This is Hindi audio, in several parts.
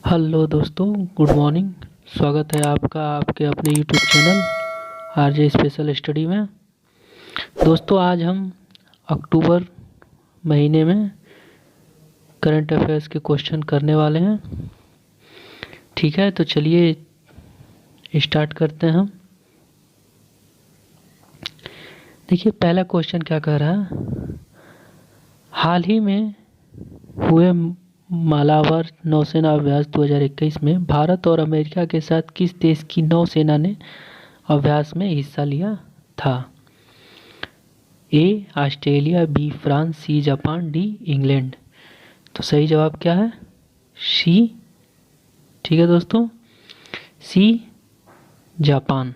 हेलो दोस्तों, गुड मॉर्निंग। स्वागत है आपका आपके अपने YouTube channel RJ special study में। दोस्तों, आज हम अक्टूबर महीने में करंट अफेयर्स के क्वेश्चन करने वाले हैं। ठीक है, तो चलिए स्टार्ट करते हैं हम। देखिए, पहला क्वेश्चन क्या कह रहा है। हाल ही में हुए मालाबार नौसेना अभ्यास 2021 में भारत और अमेरिका के साथ किस देश की नौसेना ने अभ्यास में हिस्सा लिया था? A Australia, B France, C Japan, D England. तो सही जवाब क्या है? सी। ठीक है दोस्तों, सी जापान।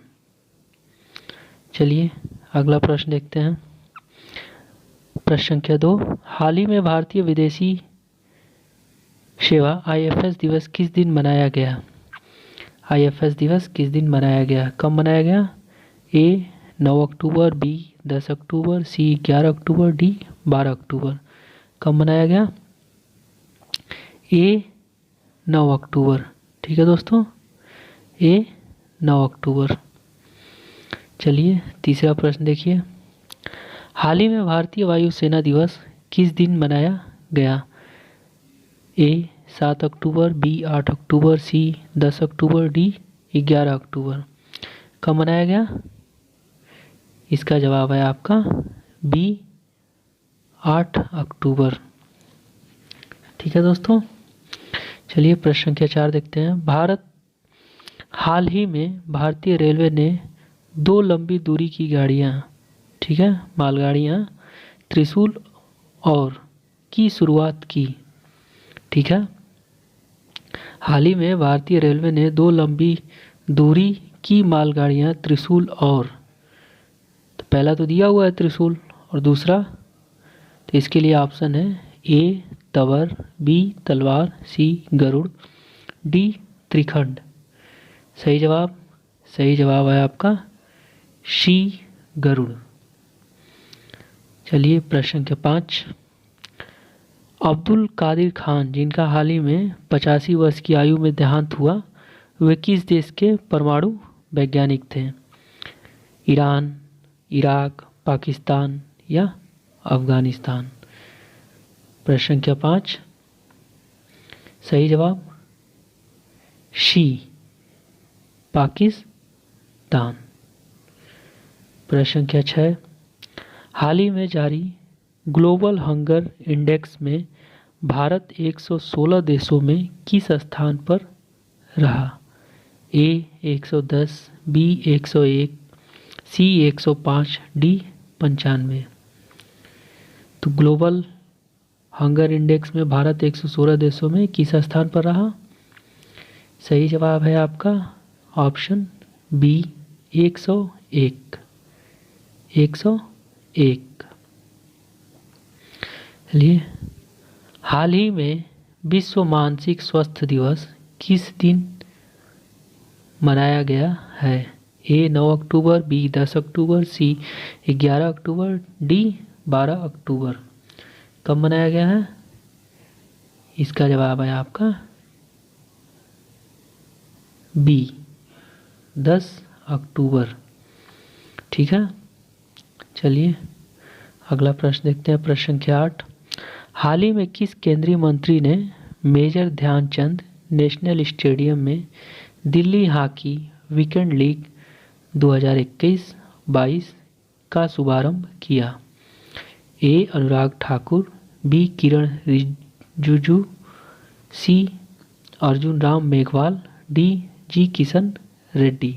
चलिए अगला प्रश्न देखते हैं। प्रश्न संख्या 2। हाल ही में भारतीय विदेशी सेवा आईएफएस दिवस किस दिन मनाया गया? आईएफएस दिवस किस दिन मनाया गया? कब मनाया गया? ए 9 अक्टूबर, बी 10 अक्टूबर, सी 11 अक्टूबर, डी 12 अक्टूबर। कब मनाया गया? ए 9 अक्टूबर। ठीक है दोस्तों, ए 9 अक्टूबर। चलिए तीसरा प्रश्न देखिए। हाल ही में भारतीय वायुसेना दिवस किस दिन मनाया गया? ए 7 अक्टूबर, बी 8 अक्टूबर, सी 10 अक्टूबर, डी 11 अक्टूबर। कब मनाया गया? इसका जवाब है आपका बी 8 अक्टूबर। ठीक है दोस्तों, चलिए प्रश्न संख्या 4 देखते हैं। हाल ही में भारतीय रेलवे ने 2 लंबी दूरी की गाड़ियाँ, ठीक है, मालगाड़ियाँ त्रिशूल और की शुरुआत की। ठीक है, हाल ही में भारतीय रेलवे ने 2 लंबी दूरी की मालगाड़ियाँ त्रिशूल और, तो पहला तो दिया हुआ है त्रिशूल और दूसरा, तो इसके लिए ऑप्शन है ए तवर, बी तलवार, सी गरुड़, डी त्रिखंड। सही जवाब है आपका सी गरुड़। चलिए प्रश्न संख्या 5। अब्दुल कादिर खान, जिनका हाल ही में 85 वर्ष की आयु में देहांत हुआ, वे किस देश के परमाणु वैज्ञानिक थे? ईरान, इराक, पाकिस्तान या अफगानिस्तान। प्रश्न संख्या 5, सही जवाब सी पाकिस्तान। प्रश्न संख्या 6। हाल ही में जारी ग्लोबल हंगर इंडेक्स में भारत 116 देशों में किस स्थान पर रहा? ए 110, बी 101, सी 105, डी 95। तो ग्लोबल हंगर इंडेक्स में भारत 116 देशों में किस स्थान पर रहा? सही जवाब है आपका ऑप्शन बी 101। 101। चलिए, हाल ही में विश्व मानसिक स्वास्थ्य दिवस किस दिन मनाया गया है? ए 9 अक्टूबर, बी 10 अक्टूबर, सी 11 अक्टूबर, डी 12 अक्टूबर। कब मनाया गया है? इसका जवाब है आपका बी 10 अक्टूबर। ठीक है, चलिए अगला प्रश्न देखते हैं। प्रश्न संख्या 8। हाल ही में किस केंद्रीय मंत्री ने मेजर ध्यानचंद नेशनल स्टेडियम में दिल्ली हॉकी वीकेंड लीग 2021-22 का शुभारंभ किया? ए अनुराग ठाकुर, बी किरण रिजिजू, सी अर्जुन राम मेघवाल, डी जी किशन रेड्डी।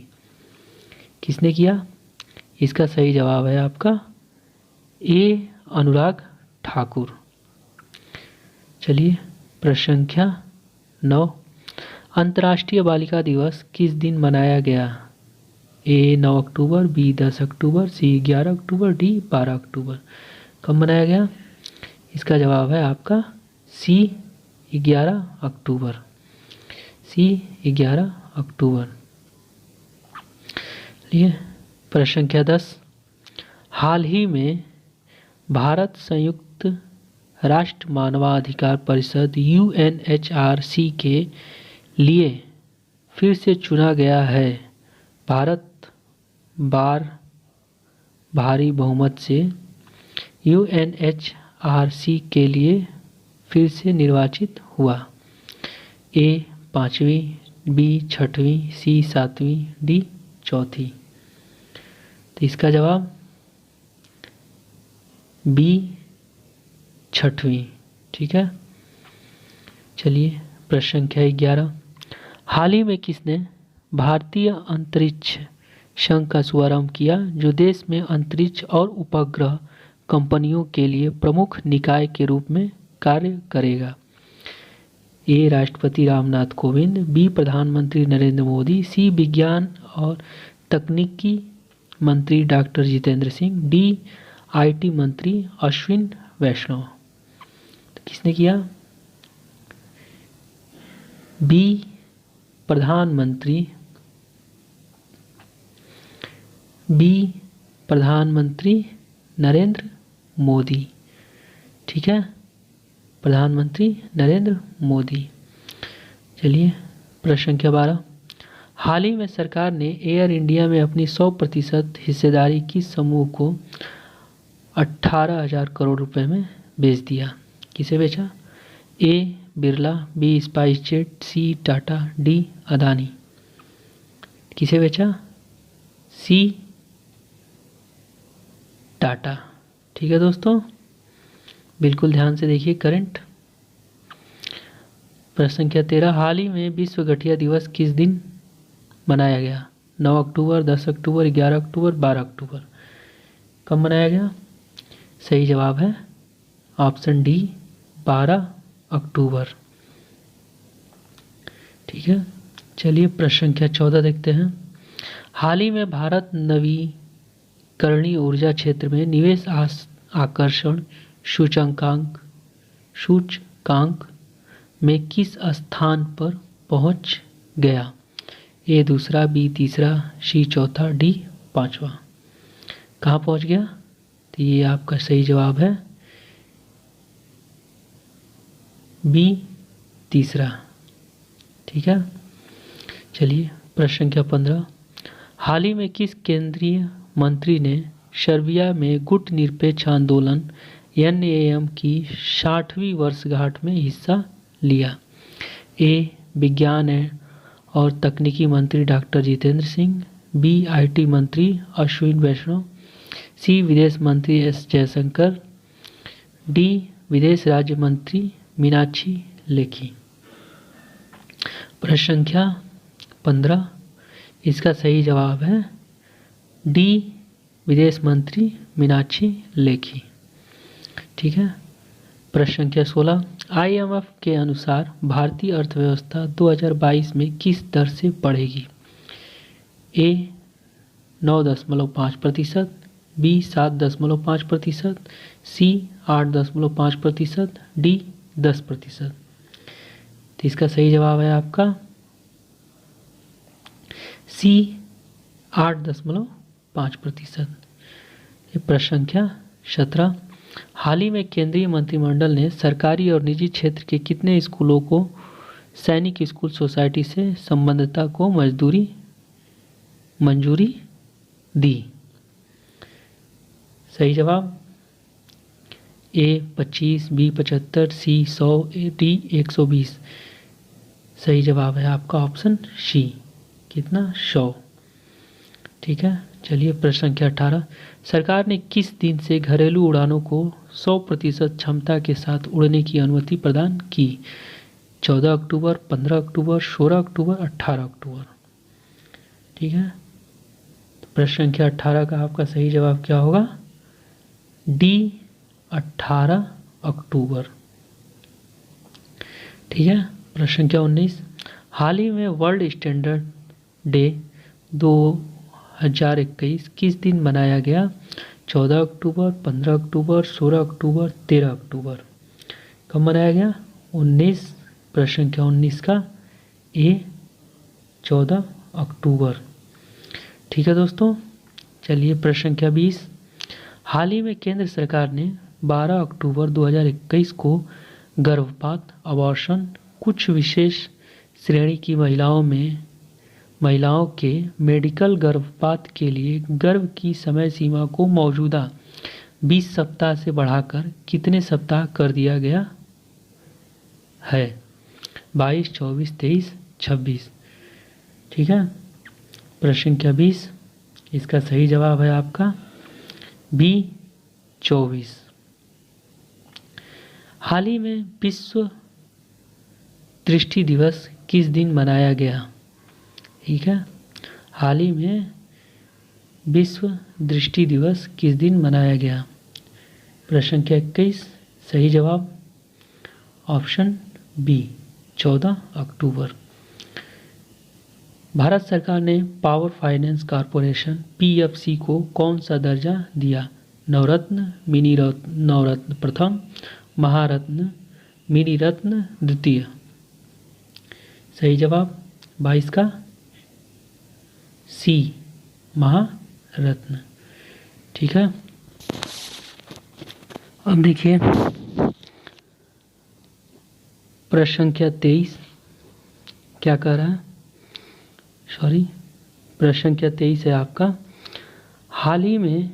किसने किया? इसका सही जवाब है आपका ए अनुराग ठाकुर। चलिए प्रश्न संख्या 9। अंतर्राष्ट्रीय बालिका दिवस किस दिन मनाया गया? ए 9 अक्टूबर, बी 10 अक्टूबर, सी 11 अक्टूबर, डी 12 अक्टूबर। कब मनाया गया? इसका जवाब है आपका सी 11 अक्टूबर। सी 11 अक्टूबर। चलिए प्रश्न संख्या 10। हाल ही में भारत संयुक्त राष्ट्र मानवाधिकार परिषद UNHRC के लिए फिर से चुना गया है। भारत बार भारी बहुमत से UNHRC के लिए फिर से निर्वाचित हुआ। ए 5वीं, बी 6वीं, सी 7वीं, डी 4थी। तो इसका जवाब बी 6वीं। ठीक है। चलिए प्रश्न संख्या 11। हाल ही में किसने भारतीय अंतरिक्ष संघ का शुभारंभ किया, जो देश में अंतरिक्ष और उपग्रह कंपनियों के लिए प्रमुख निकाय के रूप में कार्य करेगा? ए राष्ट्रपति रामनाथ कोविंद, बी प्रधानमंत्री नरेंद्र मोदी, सी विज्ञान और तकनीकी मंत्री doctor Jitendra Singh, D IT मंत्री अश्विन वैष्णव। तो किसने किया? बी प्रधानमंत्री नरेंद्र मोदी। ठीक है, प्रधानमंत्री नरेंद्र मोदी। चलिए प्रश्न संख्या 12। हाल ही में सरकार ने एयर इंडिया में अपनी 100% हिस्सेदारी किस समूह को 18,000 करोड़ रुपए में बेच दिया? किसे बेचा? ए बिरला, बी स्पाइस जेट, सी टाटा, डी अदानी। किसे बेचा? सी टाटा। ठीक है दोस्तों, बिल्कुल ध्यान से देखिए करंट। प्रश्न संख्या 13। हाल ही में विश्व गठिया दिवस किस दिन मनाया गया? 9 अक्टूबर, 10 अक्टूबर, 11 अक्टूबर, 12 अक्टूबर। कब मनाया गया? सही जवाब है ऑप्शन डी 12 अक्टूबर। ठीक है। चलिए प्रश्न संख्या 14 देखते हैं। हाल ही में भारत नवीकरणीय ऊर्जा क्षेत्र में निवेश आकर्षण सूचकांक में किस स्थान पर पहुंच गया? ए दूसरा, बी तीसरा, सी चौथा, डी पांचवा। कहाँ पहुंच गया? तो ये आपका सही जवाब है बी तीसरा। ठीक है। चलिए प्रश्न संख्या 15। हाल ही में किस केंद्रीय मंत्री ने सर्बिया में गुट निरपेक्ष आंदोलन NAM की 60वीं वर्षगांठ में हिस्सा लिया? ए विज्ञान और तकनीकी मंत्री doctor Jitendra Singh, B IT मंत्री अश्विन वैष्णव, सी विदेश मंत्री S जयशंकर, डी विदेश राज्य मंत्री मीनाक्षी लेखी। प्रश्न संख्या 15। इसका सही जवाब है डी विदेश मंत्री मीनाक्षी लेखी। ठीक है। प्रश्न संख्या 16। IMF के अनुसार भारतीय अर्थव्यवस्था 2022 में किस दर से बढ़ेगी? ए 9.5%, बी 7.5%, सी 8.5%, डी 10%। तो इसका सही जवाब है आपका सी 8.5%। प्रश्न संख्या 17। हाल ही में केंद्रीय मंत्रिमंडल ने सरकारी और निजी क्षेत्र के कितने स्कूलों को सैनिक स्कूल सोसाइटी से संबद्धता को मंजूरी दी? सही जवाब ए 25, बी 75, सी 100, डी 120। सही जवाब है आपका ऑप्शन सी। कितना? 100। ठीक है। चलिए प्रश्न संख्या 18। सरकार ने किस दिन से घरेलू उड़ानों को 100% क्षमता के साथ उड़ने की अनुमति प्रदान की? 14 अक्टूबर, 15 अक्टूबर, 16 अक्टूबर, 18 अक्टूबर। ठीक है। तो प्रश्न संख्या 18 का आपका सही जवाब क्या होगा? डी 18 अक्टूबर। ठीक है। प्रश्न संख्या 19। हाल ही में वर्ल्ड स्टैंडर्ड डे 2021 किस दिन मनाया गया? 14 अक्टूबर, 15 अक्टूबर, 16 अक्टूबर, 13 अक्टूबर। कब मनाया गया? 19। प्रश्न संख्या 19 का ए 14 अक्टूबर। ठीक है दोस्तों। चलिए प्रश्न संख्या 20। हाल ही में केंद्र सरकार ने 12 अक्टूबर 2021 को गर्भपात, अबॉर्शन, कुछ विशेष श्रेणी की महिलाओं के मेडिकल गर्भपात के लिए गर्भ की समय सीमा को मौजूदा 20 सप्ताह से बढ़ाकर कितने सप्ताह कर दिया गया है? 22, 24, 23, 26। ठीक है, प्रश्न संख्या 20, इसका सही जवाब है आपका बी 24। हाल ही में विश्व दृष्टि दिवस किस दिन मनाया गया? ठीक है, हाल ही में विश्व दृष्टि दिवस किस दिन मनाया गया? प्रश्न संख्या 21, सही जवाब ऑप्शन बी 14 अक्टूबर। भारत सरकार ने पावर फाइनेंस कॉरपोरेशन पीएफसी को कौन सा दर्जा दिया? नवरत्न, मिनी नवरत्न प्रथम, महारत्न, मिनी रत्न द्वितीय। सही जवाब 22 का सी महारत्न। ठीक है, अब देखिए प्रश्न संख्या 23 क्या कह रहा है? प्रश्न संख्या 23 है आपका, हाल ही में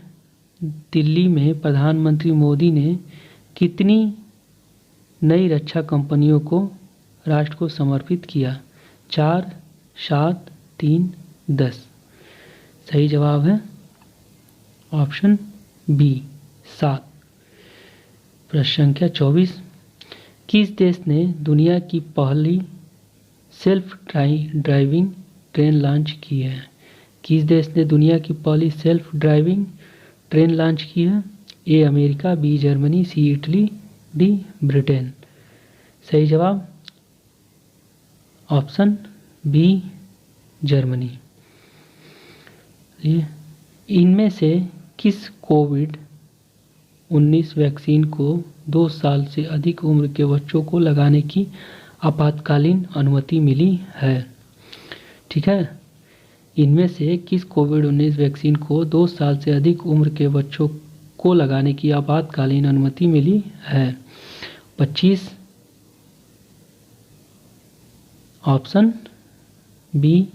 दिल्ली में प्रधानमंत्री मोदी ने कितनी नई रक्षा कंपनियों को राष्ट्र को समर्पित किया? 4, 7, 3, 10। सही जवाब है ऑप्शन बी 7। प्रश्न संख्या 24, किस देश ने दुनिया की पहली सेल्फ ड्राइविंग ट्रेन लॉन्च की है? किस देश ने दुनिया की पहली सेल्फ ड्राइविंग ट्रेन लॉन्च की है? A America, B Germany, C Italy, D Britain. सही जवाब ऑप्शन बी जर्मनी। इनमें से किस कोविड-19 वैक्सीन को 2 साल से अधिक उम्र के बच्चों को लगाने की आपातकालीन अनुमति मिली है? ठीक है, इनमें से किस कोविड-19 वैक्सीन को 2 साल से अधिक उम्र के बच्चों को लगाने की आपातकालीन अनुमति मिली है? 25 ऑप्शन बी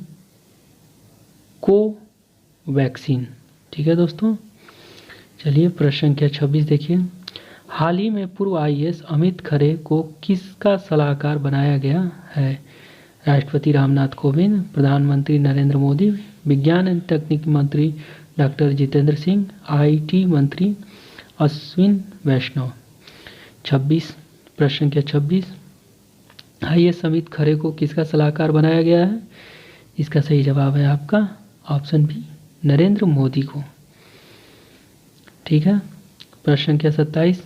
कोवैक्सीन। ठीक है दोस्तों, चलिए प्रश्न संख्या 26 देखिए, हाल ही में पूर्व आईएएस अमित खरे को किसका सलाहकार बनाया गया है? राष्ट्रपति रामनाथ कोविंद, प्रधानमंत्री नरेंद्र मोदी, विज्ञान एवं तकनीकी मंत्री डॉक्टर जितेंद्र सिंह, आईटी मंत्री अश्विन वैष्णव। 26 प्रश्न संख्या 26, आईएएस अमित खरे को किसका सलाहकार बनाया गया है? इसका सही जवाब है आपका ऑप्शन बी नरेंद्र मोदी को। ठीक है, प्रश्न संख्या 27,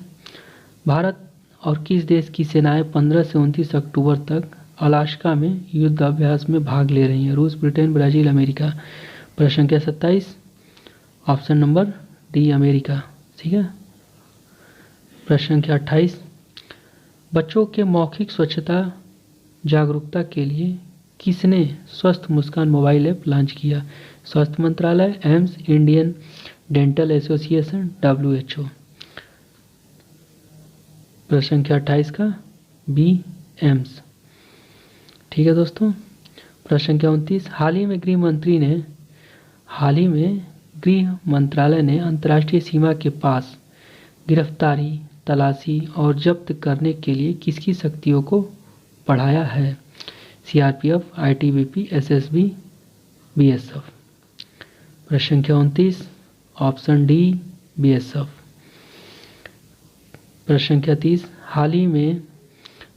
भारत और किस देश की सेनाएं 15 से 29 अक्टूबर तक अलास्का में युद्धाभ्यास में भाग ले रही हैं? रूस, ब्रिटेन, ब्राजील, अमेरिका। प्रश्न संख्या 27 ऑप्शन नंबर डी अमेरिका। ठीक है, प्रश्न संख्या 28, बच्चों के मौखिक स्वच्छता जागरूकता के लिए किसने स्वस्थ मुस्कान मोबाइल ऐप लॉन्च किया? स्वास्थ्य मंत्रालय, AIIMS, Indian dental association, WHO। प्रश्न संख्या 28 का बी एम्स। ठीक है दोस्तों, प्रश्न संख्या 29, हाल ही में गृह मंत्रालय ने अंतर्राष्ट्रीय सीमा के पास गिरफ्तारी, तलाशी और जब्त करने के लिए किसकी शक्तियों को बढ़ाया है? CRPF, ITBP, SSB, BSF. प्रश्न संख्या 29 ऑप्शन डी बीएसएफ। प्रश्न संख्या 30, हाल ही में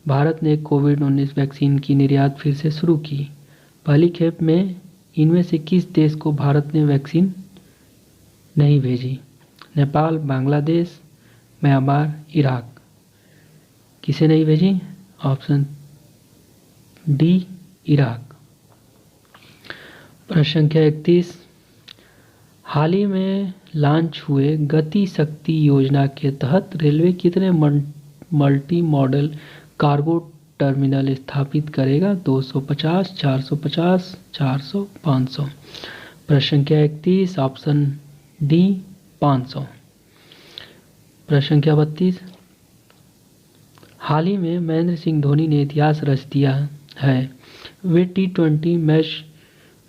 भारत ने कोविड-19 वैक्सीन की निर्यात फिर से शुरू की। पहली खेप में इनमें से किस देश को भारत ने वैक्सीन नहीं भेजी? Nepal, Bangladesh, Myanmar, Iraq. किसे नहीं भेजी? Option D Iraq. प्रश्न संख्या 31, हाल ही में लॉन्च हुए गति शक्ति योजना के तहत रेलवे कितने मल्टी मॉडल कार्गो टर्मिनल स्थापित करेगा? 250, 450, 400, 500। प्रश्न संख्या 31 ऑप्शन डी 500। प्रश्न संख्या 32, हाल ही में महेंद्र सिंह धोनी ने इतिहास रच दिया है, वे T20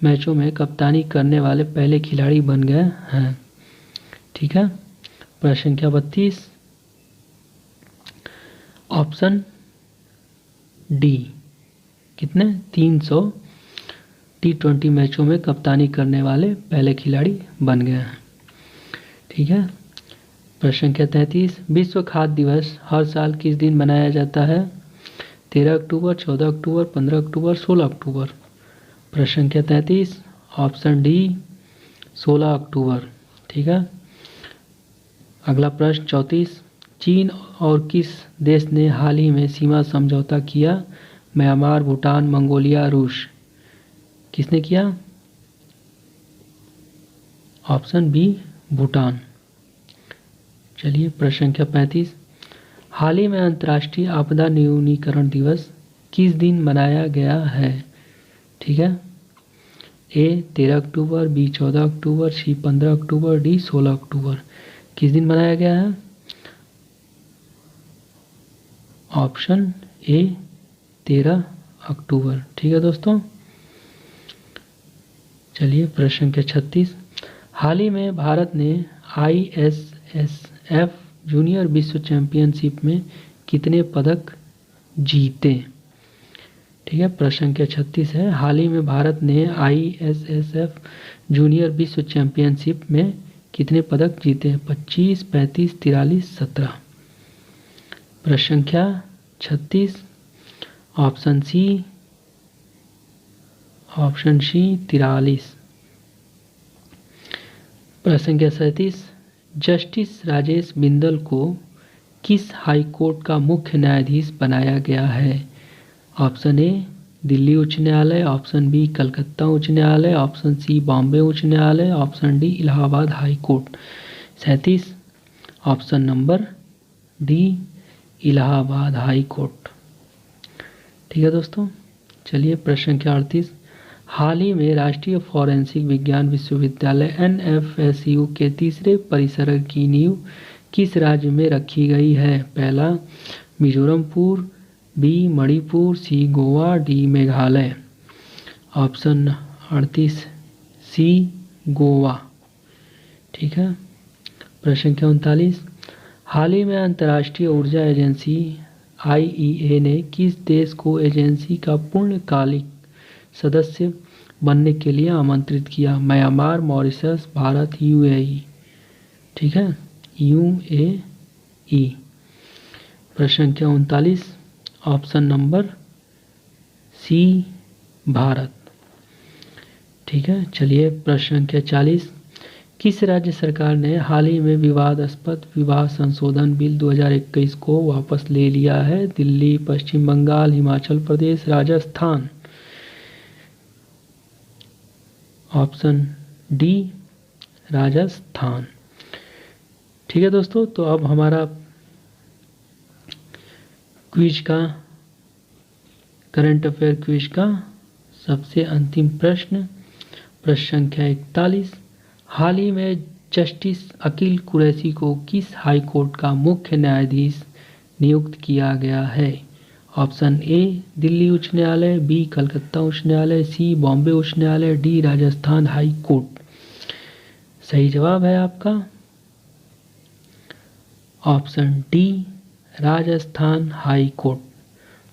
मैचों में कप्तानी करने वाले पहले खिलाड़ी बन गए हैं। ठीक है, प्रश्न संख्या 32 ऑप्शन डी, कितने 300 T20 मैचों में कप्तानी करने वाले पहले खिलाड़ी बन गए हैं। ठीक है, प्रश्न संख्या 33 विश्व खाद्य दिवस हर साल किस दिन मनाया जाता है? 13 अक्टूबर, 14 अक्टूबर, 15 अक्टूबर, 16 अक्टूबर। प्रश्न संख्या 33 ऑप्शन डी 16 अक्टूबर। ठीक है, अगला प्रश्न 34 चीन और किस देश ने हाल ही में सीमा समझौता किया? म्यांमार, भूटान, मंगोलिया, रूस। किसने किया? Option B Bhutan. चलिए, प्रश्न संख्या 35 हाल ही में अंतर्राष्ट्रीय आपदा न्यूनीकरण दिवस किस दिन मनाया गया है? ठीक है, ए 13 अक्टूबर, बी 14 अक्टूबर, सी 15 अक्टूबर, डी 16 अक्टूबर। किस दिन मनाया गया है? ऑप्शन ए 13 अक्टूबर। ठीक है दोस्तों, चलिए प्रश्न संख्या 36 हाल ही में भारत ने ISSF जूनियर विश्व चैंपियनशिप में कितने पदक जीते? ठीक है, प्रश्न संख्या 36 है हाल ही में भारत ने ISSF जूनियर विश्व चैंपियनशिप में कितने पदक जीते? 25, 35, 43, 17। प्रश्न संख्या 36 ऑप्शन सी 43। प्रश्न संख्या 37 जस्टिस राजेश बिंदल को किस हाई कोर्ट का मुख्य न्यायाधीश बनाया गया है? ऑप्शन ए दिल्ली उच्च न्यायालय, ऑप्शन बी कलकत्ता उच्च न्यायालय, ऑप्शन सी बॉम्बे उच्च न्यायालय, option D Allahabad high court. 37 option number D Allahabad high court. ठीक है दोस्तों, चलिए प्रश्न संख्या 38 हाल ही में राष्ट्रीय फॉरेंसिक विज्ञान विश्वविद्यालय NFSU के तीसरे परिसर की नींव किस राज्य में रखी गई है? पहला मिजोरमपुर, बी मणिपुर, सी गोवा, डी मेघालय। ऑप्शन 38 सी गोवा। ठीक है, प्रश्न संख्या 39 हाल ही में अंतर्राष्ट्रीय ऊर्जा एजेंसी IEA ने किस देश को एजेंसी का पूर्णकालिक सदस्य बनने के लिए आमंत्रित किया? Myanmar, Mauritius, Bharat, UAE। ठीक है, UAE। प्रश्न संख्या 39 ऑप्शन नंबर सी भारत। ठीक है, चलिए प्रश्न संख्या 40 किस राज्य सरकार ने हाल ही में विवादास्पद विवाह संशोधन बिल 2021 को वापस ले लिया है? दिल्ली, पश्चिम बंगाल, हिमाचल प्रदेश, राजस्थान। Option D Rajasthan. ठीक है दोस्तों, तो अब हमारा क्विज का करंट अफेयर क्विज का सबसे अंतिम प्रश्न संख्या 41 हाल ही में जस्टिस अकील कुरैशी को किस हाई कोर्ट का मुख्य न्यायाधीश नियुक्त किया गया है? ऑप्शन ए दिल्ली उच्च न्यायालय, बी कलकत्ता उच्च न्यायालय, सी बॉम्बे उच्च न्यायालय, डी राजस्थान हाई कोर्ट। सही जवाब है आपका option D Rajasthan high court.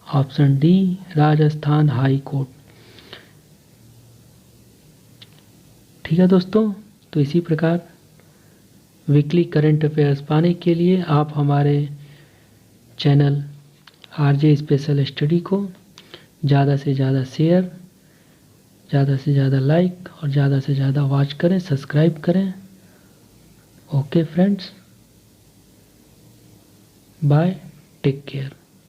Option D Rajasthan high court. ठीक है दोस्तों, तो इसी प्रकार वीकली करंट अफेयर्स पाने के लिए आप हमारे चैनल RJ स्पेशल स्टडी को ज़्यादा से ज़्यादा शेयर, ज़्यादा से ज़्यादा लाइक और ज़्यादा से ज़्यादा वॉच करें, सब्सक्राइब करें। Okay friends, bye, take care.